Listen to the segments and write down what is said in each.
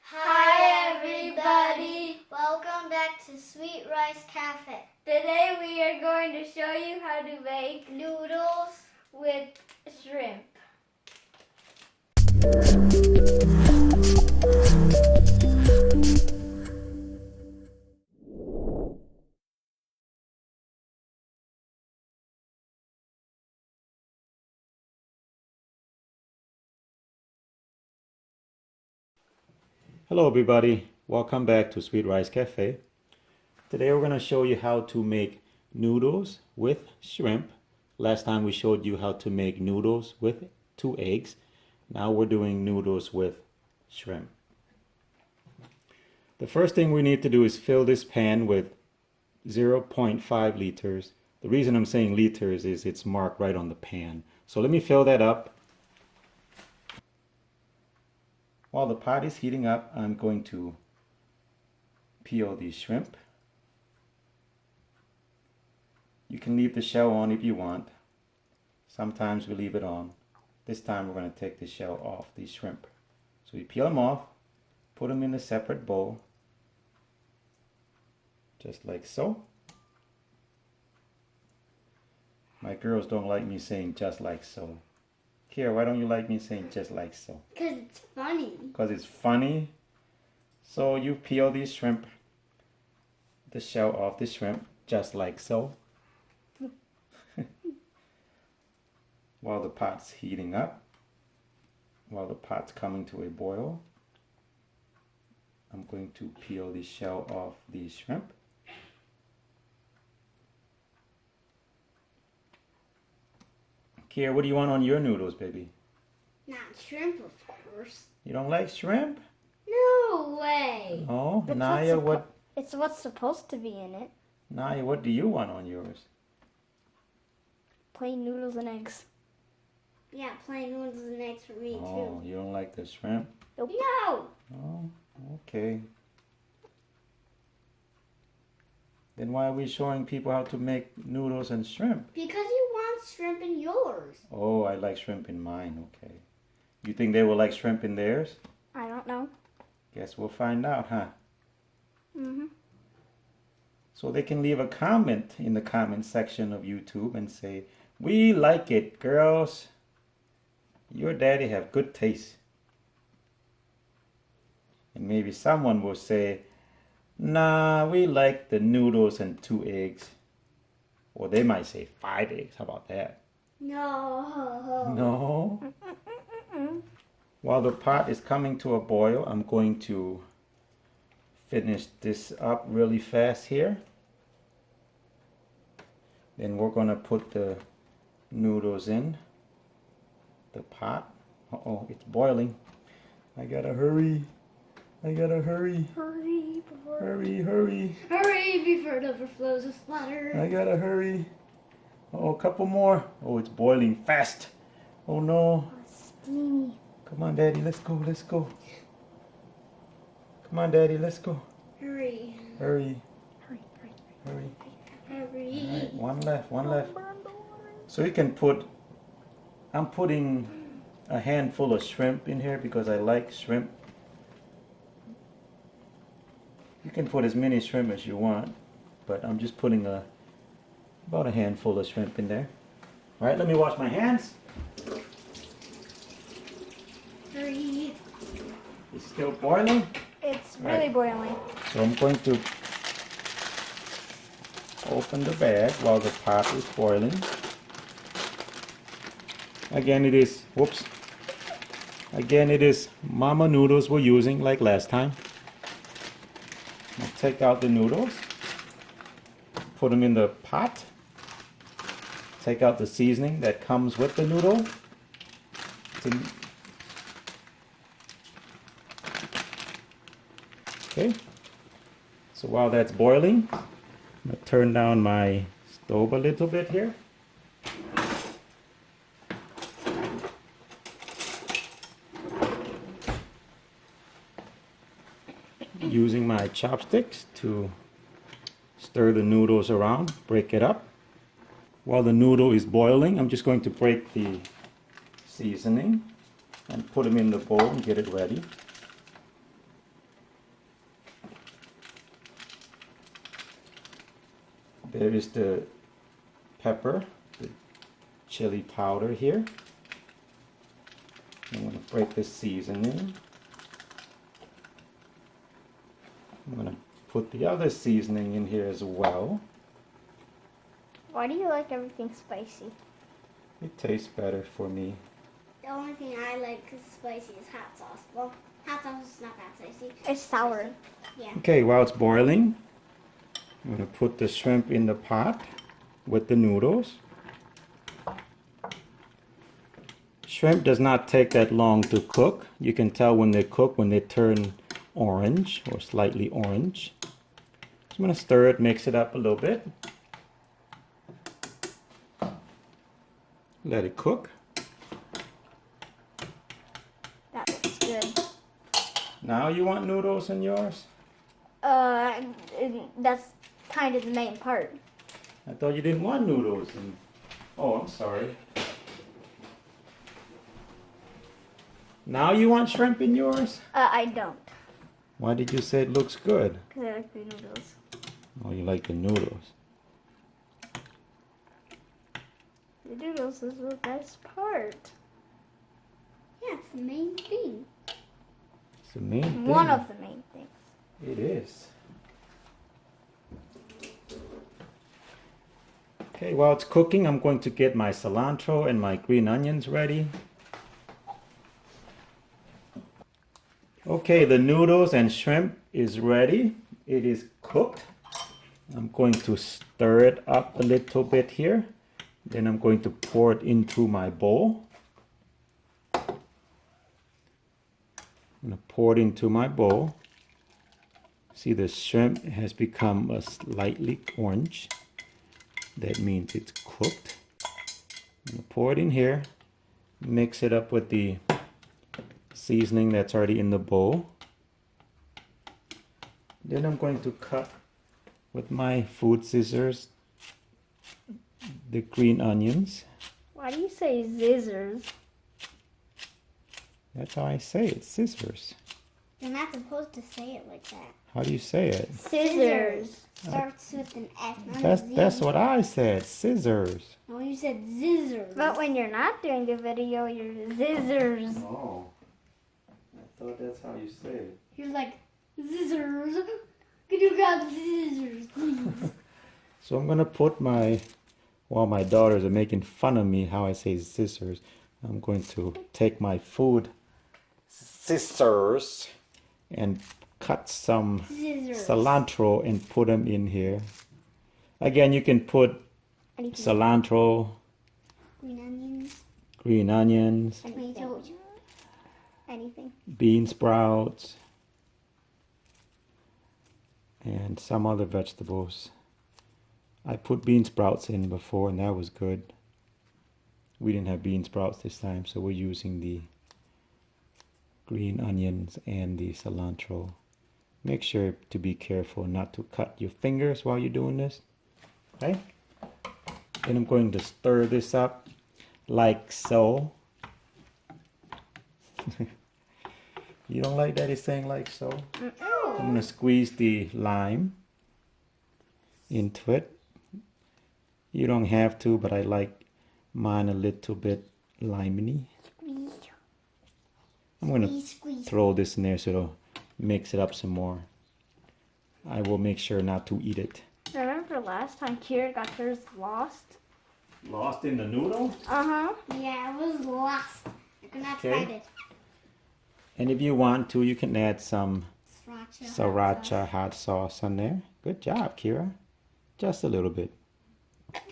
Hi everybody! Welcome back to Sweet Rice Cafe. Today we are going to show you how to make Noodles with shrimp. Hello everybody, welcome back to Sweet Rice Cafe. Today we're going to show you how to make noodles with shrimp. Last time we showed you how to make noodles with 2 eggs. Now we're doing noodles with shrimp. The first thing we need to do is fill this pan with 0.5 liters. The reason I'm saying liters is it's marked right on the pan. So let me fill that up. While the pot is heating up, I'm going to peel the shrimp. You can leave the shell on if you want. Sometimes we leave it on. This time we're going to take the shell off the shrimp. So you peel them off, put them in a separate bowl, just like so. My girls don't like me saying just like so. Kira, why don't you like me saying just like so? because it's funny. Because it's funny. So you peel the shrimp, the shell off the shrimp, just like so. While the pot's heating up, while the pot's coming to a boil, I'm going to peel the shell off the shrimp. Kira, what do you want on your noodles, baby? Not shrimp, of course. You don't like shrimp? No way. Oh, Naya, what? It's what's supposed to be in it. Naya, what do you want on yours? Plain noodles and eggs. Yeah, plain noodles and eggs for me Oh, too. you don't like the shrimp? Nope. No. Oh, okay. Then why are we showing people how to make noodles and shrimp? Because you want shrimp in yours. Oh, I like shrimp in mine, okay. You think they will like shrimp in theirs? I don't know. Guess we'll find out, huh? Mm-hmm. So they can leave a comment in the comment section of YouTube and say, "We like it, girls. Your daddy have good taste." And maybe someone will say, "Nah, we like the noodles and 2 eggs." Or they might say 5 eggs. How about that? No. No. While the pot is coming to a boil, I'm going to finish this up really fast here. Then we're going to put the noodles in the pot. Uh-oh, it's boiling. I gotta hurry. I gotta hurry. Hurry before. Hurry, hurry. Hurry before it overflows with water. I gotta hurry. Oh, a couple more. Oh, it's boiling fast. Oh no. Steamy. Come on, Daddy, let's go, let's go. Come on, Daddy, let's go. Hurry. Hurry, Hurry, hurry. Hurry. All right, one left, one left. So you can put, I'm putting a handful of shrimp in here because I like shrimp. You can put as many shrimp as you want, but I'm just putting about a handful of shrimp in there. All right, let me wash my hands. Hurry. It's still boiling. It's really boiling. So I'm going to open the bag while the pot is boiling. Again, it is, whoops. Again, it is mama noodles we're using like last time. I'll take out the noodles, put them in the pot, take out the seasoning that comes with the noodle. Okay, so while that's boiling, I'm going to turn down my stove a little bit here. Using my chopsticks to stir the noodles around, break it up. While the noodle is boiling, I'm just going to break the seasoning and put them in the bowl and get it ready. there is the pepper, the chili powder here. I'm going to break the seasoning. I'm going to put the other seasoning in here as well. Why do you like everything spicy? It tastes better for me. The only thing I like is spicy is hot sauce. Well, hot sauce is not that spicy. It's sour. Yeah. Okay, while it's boiling, I'm going to put the shrimp in the pot with the noodles. Shrimp does not take that long to cook. You can tell when they cook when they turn orange or slightly orange. So I'm going to stir it, mix it up a little bit. Let it cook. That looks good. Now you want noodles in yours? That's kind of the main part. I thought you didn't want noodles. Oh, I'm sorry. Now you want shrimp in yours? I don't. Why did you say it looks good? Because I like the noodles. Oh, you like the noodles. The noodles is the best part. Yeah, it's the main thing. It's the main thing. One of the main things. It is. Okay, while it's cooking, I'm going to get my cilantro and my green onions ready. Okay, the noodles and shrimp is ready. It is cooked. I'm going to stir it up a little bit here. Then I'm going to pour it into my bowl. I'm going to pour it into my bowl. See, the shrimp has become a slightly orange. That means it's cooked. I'm going to pour it in here. Mix it up with the seasoning that's already in the bowl. Then I'm going to cut with my food scissors the green onions. Why do you say scissors? That's how I say it, scissors. You're not supposed to say it like that. How do you say it? Scissors. Starts with an S, not a Z. That's what I said, scissors. No, you said scissors. But when you're not doing the video, you're scissors. Oh, I thought that's how you say it. You're like, scissors. Could you grab scissors, please? So I'm gonna put while my daughters are making fun of me how I say scissors, I'm going to take my food scissors and cut some Scissors. cilantro and put them in here. Again, you can put Anything. cilantro, Green onions. green onions, Tomatoes. Anything. bean sprouts, and some other vegetables. I put bean sprouts in before and that was good. We didn't have bean sprouts this time, so we're using the green onions and the cilantro. Make sure to be careful not to cut your fingers while you're doing this. Okay? Then I'm going to stir this up like so. You don't like that it's saying like so? I'm going to squeeze the lime into it. You don't have to, but I like mine a little bit limey. I'm going to Squeeze. throw this in there so it'll mix it up some more. I will make sure not to eat it. Remember last time Kira got hers lost? Lost in the noodle? Uh-huh. Yeah, I was lost. I could not Okay. find it. And if you want to, you can add some Sriracha. sriracha hot sauce on there. Good job, Kira. Just a little bit.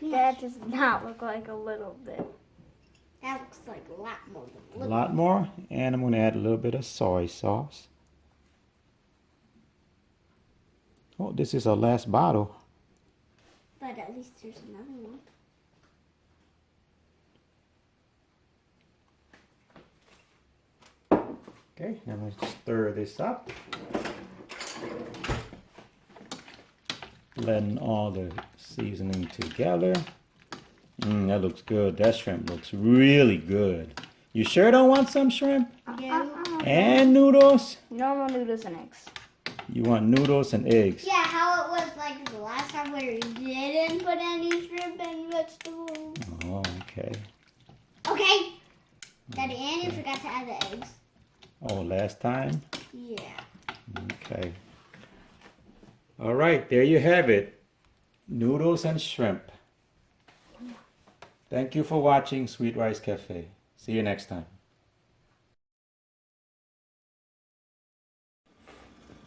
That does not look like a little bit. That looks like a lot more than A little. lot more. And I'm going to add a little bit of soy sauce. Oh, this is our last bottle. But at least there's another one. Okay, now I'm going to stir this up. Blend all the seasoning together. That looks good. That shrimp looks really good. You sure don't want some shrimp? Yeah. And noodles? Normal noodles and eggs. You want noodles and eggs. Yeah, how it was like the last time where you didn't put any shrimp and vegetables. Oh, okay. Okay. Daddy, and you forgot to add the eggs. Oh, last time? Yeah. Okay. All right, there you have it. Noodles and shrimp. Thank you for watching Sweet Rice Cafe. See you next time.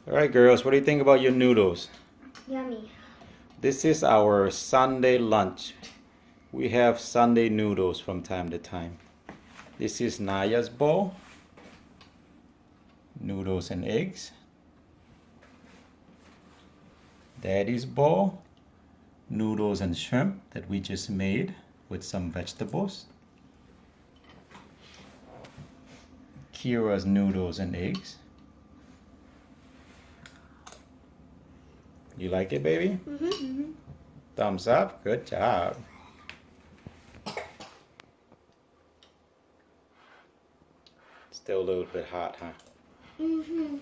All right, girls, what do you think about your noodles? Yummy. This is our Sunday lunch. We have Sunday noodles from time to time. This is Naya's bowl. Noodles and eggs. Daddy's bowl. Noodles and shrimp that we just made with some vegetables. Kira's noodles and eggs. You like it, baby? Mm-hmm. Thumbs up. Good job. Still a little bit hot, huh? Mm-hmm.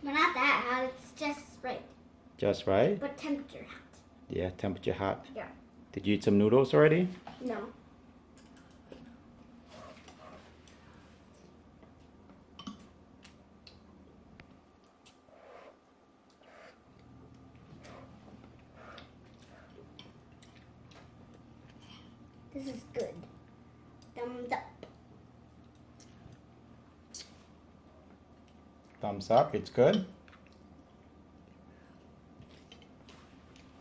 But not that hot. It's just right. Just right? But temperature hot. Yeah, temperature hot. Yeah. Did you eat some noodles already? No. This is good. Thumbs up. Thumbs up. It's good.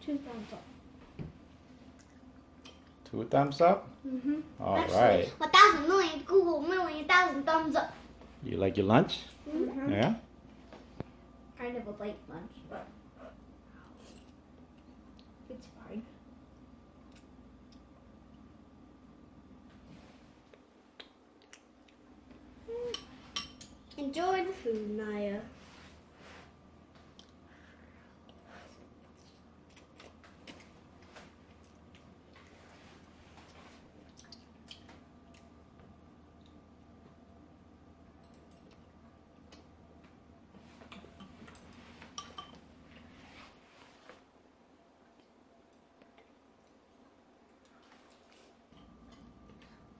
2 thumbs up. 2 thumbs up. Mm-hmm. All Actually, right. 1,000 million, Google million, 1,000 thumbs up. You like your lunch? Mm-hmm. Yeah? Kind of a late lunch, but it's fine. Enjoy the food, Naya.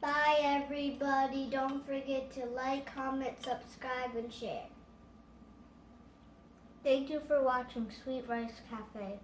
Bye, everybody. Don't forget to like, comment, subscribe, and share. Thank you for watching Sweet Rice Cafe.